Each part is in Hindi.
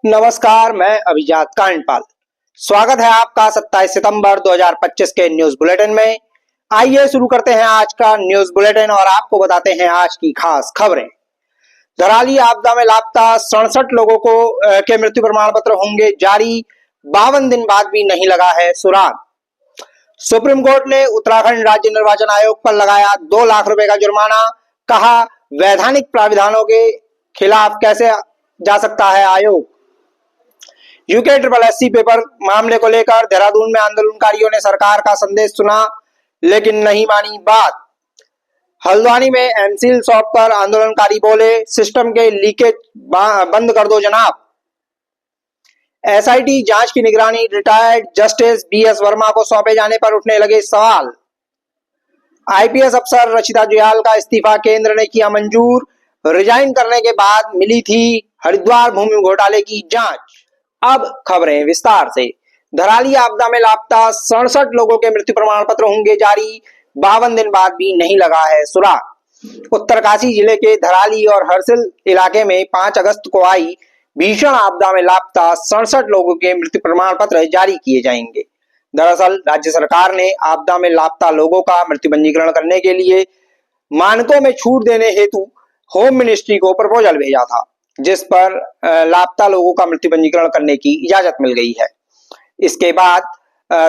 नमस्कार, मैं अभिजात कांडपाल। स्वागत है आपका 27 सितंबर 2025 के न्यूज बुलेटिन में। आइए शुरू करते हैं आज का न्यूज बुलेटिन और आपको बताते हैं आज की खास खबरें। धराली आपदा में लापता 67 लोगों को के मृत्यु प्रमाण पत्र होंगे जारी, 52 दिन बाद भी नहीं लगा है सुराग। सुप्रीम कोर्ट ने उत्तराखंड राज्य निर्वाचन आयोग पर लगाया 2 लाख रुपए का जुर्माना, कहा वैधानिक प्राविधानों के खिलाफ कैसे जा सकता है आयोग। यूके SSC पेपर मामले को लेकर देहरादून में आंदोलनकारियों ने सरकार का संदेश सुना लेकिन नहीं मानी बात। हल्द्वानी में एमसील शॉप पर आंदोलनकारी बोले सिस्टम के लीकेज बंद कर दो जनाब। एसआईटी जांच की निगरानी रिटायर्ड जस्टिस बीएस वर्मा को सौंपे जाने पर उठने लगे सवाल। आईपीएस अफसर रचिता जुयाल का इस्तीफा केंद्र ने किया मंजूर, रिजाइन करने के बाद मिली थी हरिद्वार भूमि घोटाले की जांच। अब खबरें विस्तार से। धराली आपदा में लापता 67 लोगों के मृत्यु प्रमाण पत्र होंगे जारी, 52 दिन बाद भी नहीं लगा है सुराग। उत्तरकाशी जिले के धराली और हरसिल इलाके में 5 अगस्त को आई भीषण आपदा में लापता 67 लोगों के मृत्यु प्रमाण पत्र जारी किए जाएंगे। दरअसल राज्य सरकार ने आपदा में लापता लोगों का मृत्यु पंजीकरण करने के लिए मानकों में छूट देने हेतु होम मिनिस्ट्री को प्रपोजल भेजा था, जिस पर लापता लोगों का मृत्यु पंजीकरण करने की इजाजत मिल गई है। इसके बाद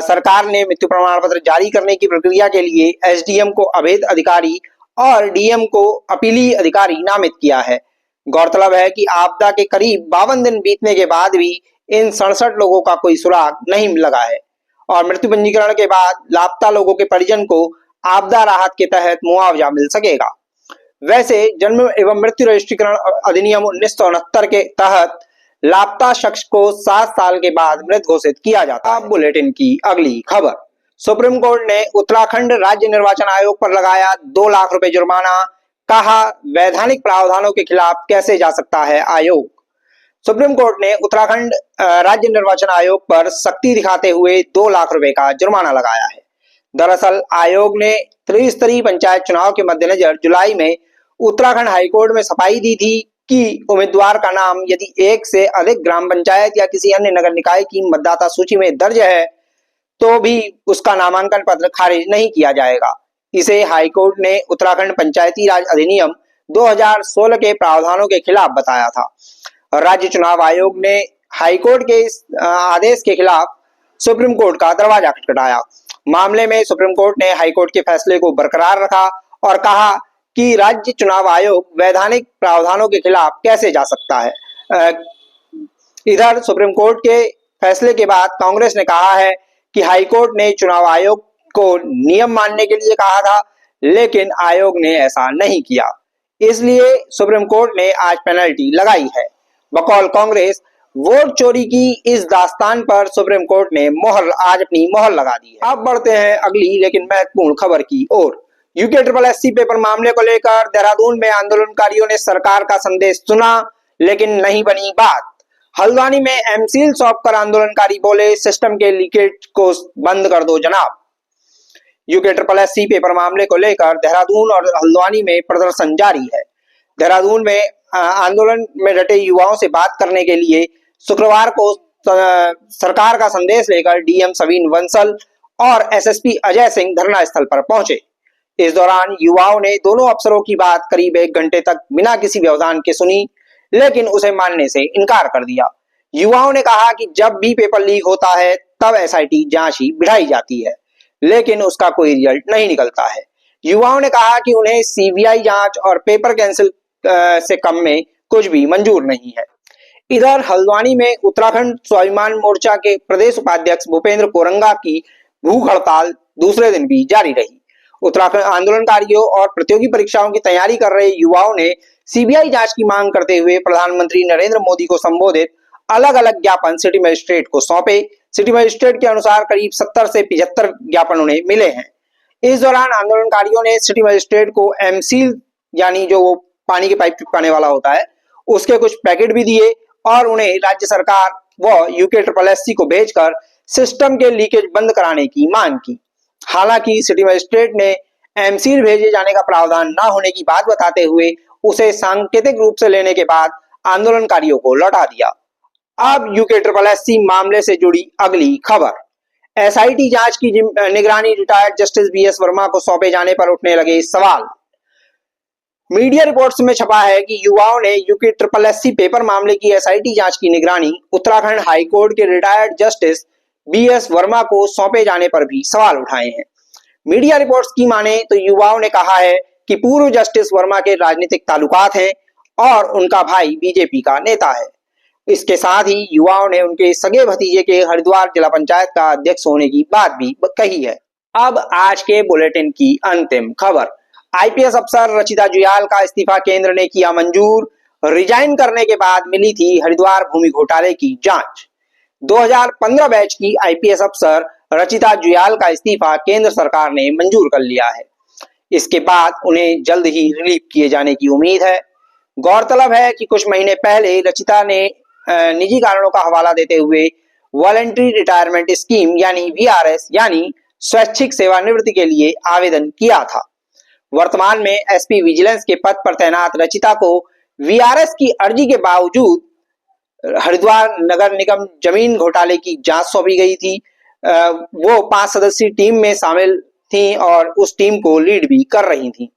सरकार ने मृत्यु प्रमाण पत्र जारी करने की प्रक्रिया के लिए एसडीएम को अभेद अधिकारी और डीएम को अपीली अधिकारी नामित किया है। गौरतलब है कि आपदा के करीब 52 दिन बीतने के बाद भी इन 67 लोगों का कोई सुराग नहीं लगा है और मृत्यु पंजीकरण के बाद लापता लोगों के परिजन को आपदा राहत के तहत मुआवजा मिल सकेगा। वैसे जन्म एवं मृत्यु रजिस्ट्रीकरण अधिनियम 1969 के तहत लापता शख्स को 7 साल के बाद मृत घोषित किया जाता है। बुलेटिन की अगली खबर। सुप्रीम कोर्ट ने उत्तराखंड राज्य निर्वाचन आयोग पर लगाया 2 लाख रुपए जुर्माना, कहा वैधानिक प्रावधानों के खिलाफ कैसे जा सकता है आयोग। सुप्रीम कोर्ट ने उत्तराखंड राज्य निर्वाचन आयोग पर सख्ती दिखाते हुए 2 लाख रुपए का जुर्माना लगाया है। दरअसल आयोग ने त्रिस्तरीय पंचायत चुनाव के मद्देनजर जुलाई में उत्तराखंड हाईकोर्ट में सफाई दी थी कि उम्मीदवार का नाम यदि 1 से अधिक ग्राम पंचायत या किसी अन्य नगर निकाय की मतदाता सूची में दर्ज है तो भी उसका नामांकन पत्र खारिज नहीं किया जाएगा। इसे हाईकोर्ट ने उत्तराखंड पंचायती राज अधिनियम 2016 के प्रावधानों के खिलाफ बताया था। राज्य चुनाव आयोग ने हाईकोर्ट के इस आदेश के खिलाफ सुप्रीम कोर्ट का दरवाजा खटखटाया। मामले में सुप्रीम कोर्ट ने हाईकोर्ट के फैसले को बरकरार रखा और कहा कि राज्य चुनाव आयोग वैधानिक प्रावधानों के खिलाफ कैसे जा सकता है। इधर सुप्रीम कोर्ट के फैसले के बाद कांग्रेस ने कहा है कि हाईकोर्ट ने चुनाव आयोग को नियम मानने के लिए कहा था, लेकिन आयोग ने ऐसा नहीं किया, इसलिए सुप्रीम कोर्ट ने आज पेनल्टी लगाई है। बकौल कांग्रेस, वोट चोरी की इस दास्तान पर सुप्रीम कोर्ट ने आज अपनी मोहर लगा दी है। अब बढ़ते हैं अगली लेकिन महत्वपूर्ण खबर की ओर। यूके SSC पेपर मामले को लेकर देहरादून में आंदोलनकारियों ने सरकार का संदेश सुना लेकिन नहीं बनी बात। हल्द्वानी में एमसील शॉप पर आंदोलनकारी बोले सिस्टम के लीकेज को बंद कर दो जनाब। यूके SSC पेपर मामले को लेकर देहरादून और हल्द्वानी में प्रदर्शन जारी है। देहरादून में आंदोलन में डटे युवाओं से बात करने के लिए शुक्रवार को सरकार का संदेश लेकर डीएम सवीन बंसल और एसएसपी अजय सिंह धरना स्थल पर पहुंचे। इस दौरान युवाओं ने दोनों अफसरों की बात करीब 1 घंटे तक बिना किसी व्यवधान के सुनी, लेकिन उसे मानने से इनकार कर दिया। युवाओं ने कहा कि जब भी पेपर लीक होता है तब एसआईटी जांच ही बढ़ाई जाती है, लेकिन उसका कोई रिजल्ट नहीं निकलता है। युवाओं ने कहा कि उन्हें सीबीआई जांच और पेपर कैंसिल से कम में कुछ भी मंजूर नहीं है। इधर हल्द्वानी में उत्तराखंड स्वाभिमान मोर्चा के प्रदेश उपाध्यक्ष भूपेंद्र कोरंगा की भूख हड़ताल दूसरे दिन भी जारी रही। उत्तराखंड आंदोलनकारियों और प्रतियोगी परीक्षाओं की तैयारी कर रहे युवाओं ने सीबीआई जांच की मांग करते हुए प्रधानमंत्री नरेंद्र मोदी को संबोधित अलग अलग ज्ञापन सिटी मजिस्ट्रेट को सौंपे। सिटी मजिस्ट्रेट के अनुसार करीब 70 से 75 ज्ञापन उन्हें मिले हैं। इस दौरान आंदोलनकारियों ने सिटी मजिस्ट्रेट को एमसील यानी जो वो पानी के पाइप चिपकाने वाला होता है उसके कुछ पैकेट भी दिए और उन्हें राज्य सरकार व यूके SSC को भेजकर सिस्टम के लीकेज बंद कराने की मांग की। हालांकि सिटी मजिस्ट्रेट ने एमसील भेजे जाने का प्रावधान न होने की बात बताते हुए उसे सांकेतिक रूप से लेने के बाद आंदोलनकारियों को लौटा दिया। अब यूके मामले से जुड़ी अगली खबर। एसआईटी जांच की निगरानी रिटायर्ड जस्टिस बीएस वर्मा को सौंपे जाने पर उठने लगे सवाल। मीडिया रिपोर्ट्स में छपा है कि युवाओं ने यूके पेपर मामले की एसआईटी जांच की निगरानी उत्तराखंड हाईकोर्ट के रिटायर्ड जस्टिस बीएस वर्मा को सौंपे जाने पर भी सवाल उठाए हैं। मीडिया रिपोर्ट्स की माने तो युवाओं ने कहा है कि पूर्व जस्टिस वर्मा के राजनीतिक ताल्लुकात हैं और उनका भाई बीजेपी का नेता है। इसके साथ ही युवाओं ने उनके सगे भतीजे के हरिद्वार जिला पंचायत का अध्यक्ष होने की बात भी कही है। अब आज के बुलेटिन की अंतिम खबर। आईपीएस अफसर रचिता जुयाल का इस्तीफा केंद्र ने किया मंजूर। रिजाइन करने के बाद मिली थी हरिद्वार भूमि घोटाले की जांच। 2015 बैच की आईपीएस अफसर रचिता जुयाल का इस्तीफा केंद्र सरकार ने मंजूर कर लिया है। इसके बाद उन्हें जल्द ही रिलीव किए जाने की उम्मीद है। गौरतलब है कि कुछ महीने पहले रचिता ने निजी कारणों का हवाला देते हुए वॉलंटरी रिटायरमेंट स्कीम यानी वीआरएस यानी स्वैच्छिक सेवानिवृत्ति के लिए आवेदन किया था। वर्तमान में एसपी विजिलेंस के पद पर तैनात रचिता को वीआरएस की अर्जी के बावजूद हरिद्वार नगर निगम जमीन घोटाले की जांच सौंपी गई थी। वो 5 सदस्यीय टीम में शामिल थी और उस टीम को लीड भी कर रही थी।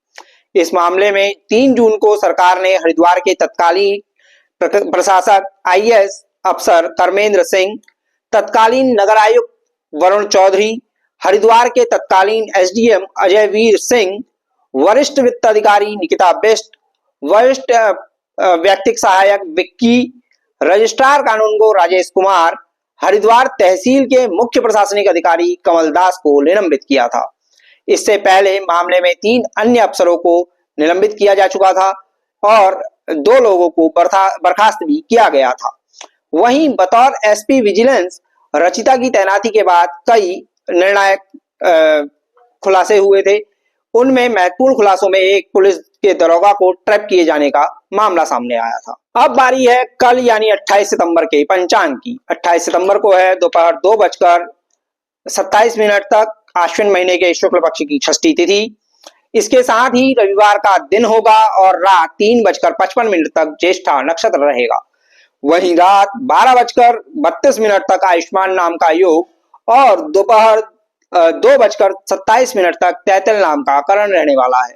इस मामले में 3 जून को सरकार ने हरिद्वार के तत्कालीन प्रशासक आईएएस अफसर कर्मेंद्र सिंह, तत्कालीन नगर आयुक्त वरुण चौधरी, हरिद्वार के तत्कालीन एसडीएम अजय वीर सिंह, वरिष्ठ वित्त अधिकारी निकिता बिष्ट, वरिष्ठ व्यक्तिक सहायक विक्की, रजिस्ट्रार कानूनगो राजेश कुमार, हरिद्वार तहसील के मुख्य प्रशासनिक अधिकारी कमल दास को निलंबित किया था। इससे पहले मामले में 3 अन्य अफसरों को निलंबित किया जा चुका था और 2 लोगों को बर्खास्त भी किया गया था। वहीं बतौर एसपी विजिलेंस रचिता की तैनाती के बाद कई निर्णायक खुलासे हुए थे। उनमें महत्वपूर्ण खुलासों में एक पुलिस के दरोगा को ट्रैप किए जाने का मामला सामने आया था। अब बारी है कल यानी 28 सितंबर के पंचांग की। 28 सितंबर को है दोपहर 2:27 तक आश्विन महीने के शुक्ल पक्ष की षष्ठी तिथि। इसके साथ ही रविवार का दिन होगा और रात 3:55 तक ज्येष्ठा नक्षत्र रहेगा। वहीं रात 12:32 तक आयुष्मान नाम का योग और दोपहर 2:27 तक तैतल नाम का करण रहने वाला है।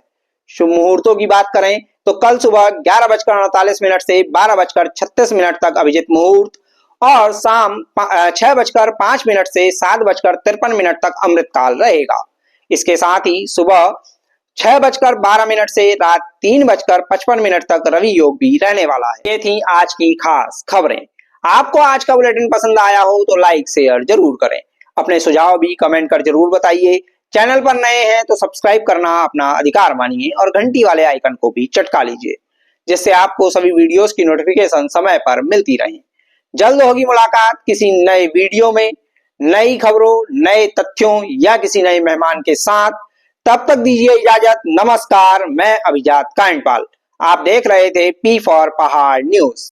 शुभ मुहूर्तों की बात करें तो कल सुबह 11:48 से 12:36 तक अभिजित मुहूर्त और शाम 6:05 से 7:53 तक अमृतकाल रहेगा। इसके साथ ही सुबह 6:12 से रात 3:55 तक रवि योग भी रहने वाला है। ये थी आज की खास खबरें। आपको आज का बुलेटिन पसंद आया हो तो लाइक शेयर जरूर करें। अपने सुझाव भी कमेंट कर जरूर बताइए। चैनल पर नए हैं तो सब्सक्राइब करना अपना अधिकार मानिए और घंटी वाले आइकन को भी चटका लीजिए, जिससे आपको सभी वीडियोस की नोटिफिकेशन समय पर मिलती रहे। जल्द होगी मुलाकात किसी नए वीडियो में, नई खबरों, नए तथ्यों या किसी नए मेहमान के साथ। तब तक दीजिए इजाजत। नमस्कार, मैं अभिजात कांडपाल। आप देख रहे थे पी फॉर पहाड़ न्यूज।